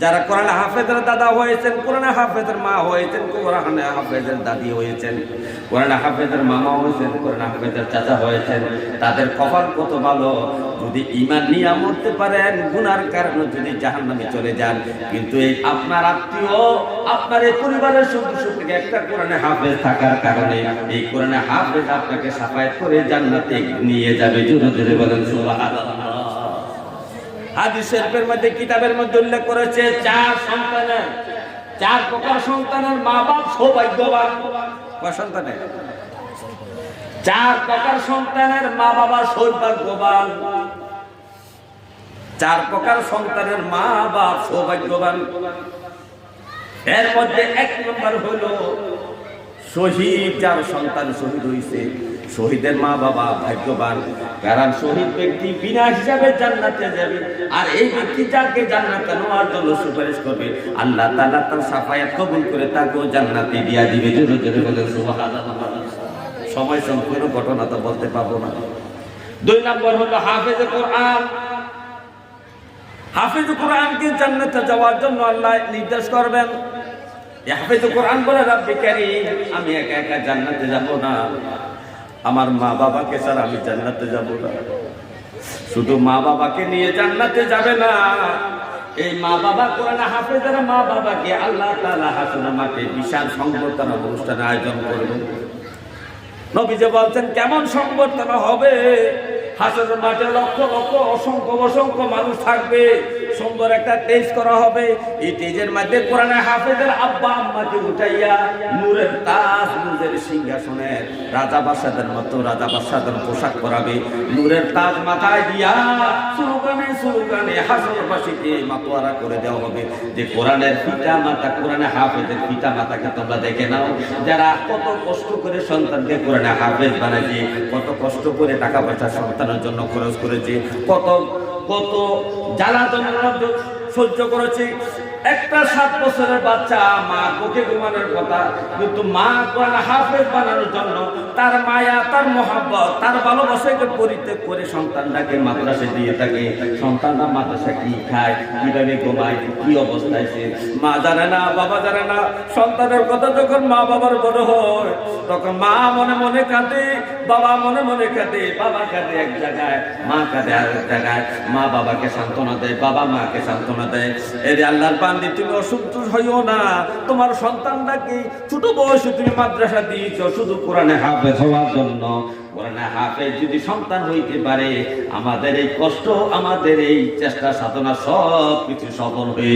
যারা কোরআনে হাফেজের দাদা হয়েছেন, কোরআনে হাফেজের মা হয়েছেন, কোরআনে হাফেজের দাদি হয়েছেন, কোরআনে হাফেজের মামা হয়েছেন, কোরআনে হাফেজের চাচা হয়েছেন, তাদের কপাল কত ভালো। যদি ঈমান নিয়ে মরতে পারেন, গুনার কারণে যদি জাহান্নামে চলে যান, কিন্তু এই আপনার আত্মীয়, আপনার এই পরিবারের সদস্য থেকে একটা কোরআনে হাফেজ থাকার কারণে এই কোরআনে হাফেজ আপনাকে সাফায়াত করে জান্নাতে নিয়ে যাবে। জোরে জোরে বলেন সুবহানাল্লাহ। হাদিস শরীফের মধ্যে, কিতাবের মধ্যে উল্লেখ করেছে চার প্রকার সন্তানের মা বাপ সৌভাগ্যবান। কয় সন্তানের? চার প্রকার সন্তানের মা বাবা সৌভাগ্যবান। চার প্রকার সন্তানের মা বাপ সৌভাগ্যবান। এর মধ্যে এক নম্বর হলো শহীদ, যার সন্তান শহীদ হয়েছে। শহীদের মা বাবা ভাগ্যবান, কারণ শহীদ ব্যক্তি বিনা হিসাবে জান্নাতে যাবে। আর এই ব্যক্তি যাকে জান্নাতে নেওয়ার জন্য সুপারিশ করবে, আল্লাহ তাআলা তার সাফায়াত কবুল করে তাকেও জান্নাতে দিয়া দিবে। জোরে জোরে বলেন সুবহানাল্লাহ। সময় সম্পূর্ণ ঘটনা তো বলতে পারবো না। দুই নম্বর হলো হাফেজে কোরআন। হাফেজে কোরআনকে জান্নাতে যাওয়ার জন্য আল্লাহ নির্দেশ করবেন। হাফেজে কোরআন বলে, রব্বি কারীম, আমি একা একা জান্নাতে যাব না, আমার মা বাবাকে ছাড়া আমি জান্নাতে যাব না। শুধু মা বাবাকে নিয়ে জান্নাতে যাবে না, এই মা বাবা কোরআন হাফেজের মা বাবাকে আল্লাহ তাআলা হাসরের মাঠে বিশাল সংবর্ধনা অনুষ্ঠানের আয়োজন করবেন। নবীজি বলছেন, কেমন সংবর্ধনা হবে? হাসরের মাঠে লক্ষ লক্ষ অসংখ্য অসংখ্য মানুষ থাকবে। সুন্দর একটা টেস্ট করা হবে। এই টেজের মধ্যে কোরআনে হাফেজের আব্বা আম্মাকে উঠাইয়া নূরের তাজ, নূরের সিংহাসনের রাজা বাদশাদের মতো রাজা বাদশাদের পোশাক পরাবে। নূরের তাজ মাথায় দিয়া সুলগানে সুলগানে হাসরবাসীকে মাতোয়ারা করে দেওয়া হবে যে কোরআনের পিতা মাতা, কোরআনে হাফেজের পিতা মাতাকে তোমরা দেখে নাও, যারা কত কষ্ট করে সন্তানকে কোরআনে হাফেজ বানাইছে, কত কষ্ট করে টাকা পয়সা সন্তানের জন্য খরচ করেছে, কত কত জ্বালাতনের মধ্যে সহ্য করেছে। একটা 7 বছরের বাচ্চা মা বুকে ঘুমানোর কথা, কিন্তু মা কোরআন হাফেজ বানানোর জন্য তার মায়া, তার মহাব্বত, তার ভালোবাসাকে পরিত্যাগ করে সন্তানটাকে মাদ্রাসায় দিয়ে থাকে। সন্তানরা মাদ্রাসা কি খায়, কিভাবে ঘুমায়, কি অবস্থায় সে মা জানে না, বাবা জানে না। সন্তানের কথা যখন মা বাবার বড় হয়, তখন মা মনে মনে কাঁদে, বাবা মনে মনে কাঁদে। বাবা কাঁদে এক জায়গায়, মা কাঁদে আরেক জায়গায়। মা বাবাকে সান্ত্বনা দেয়, বাবা মাকে সান্ত্বনা দেয়। এর আল্লাহর বান্দি, তুমি অসন্তুষ্ট হইও না। তোমার সন্তানটাকে ছোট বয়সে তুমি মাদ্রাসা দিয়েছ শুধু কোরআনে হাফেজ হওয়ার জন্য। কোরআনে হাফেজ যদি সন্তান হইতে পারে, আমাদের এই কষ্ট, আমাদের এই চেষ্টা সাধনা সব কিছু সফল হয়ে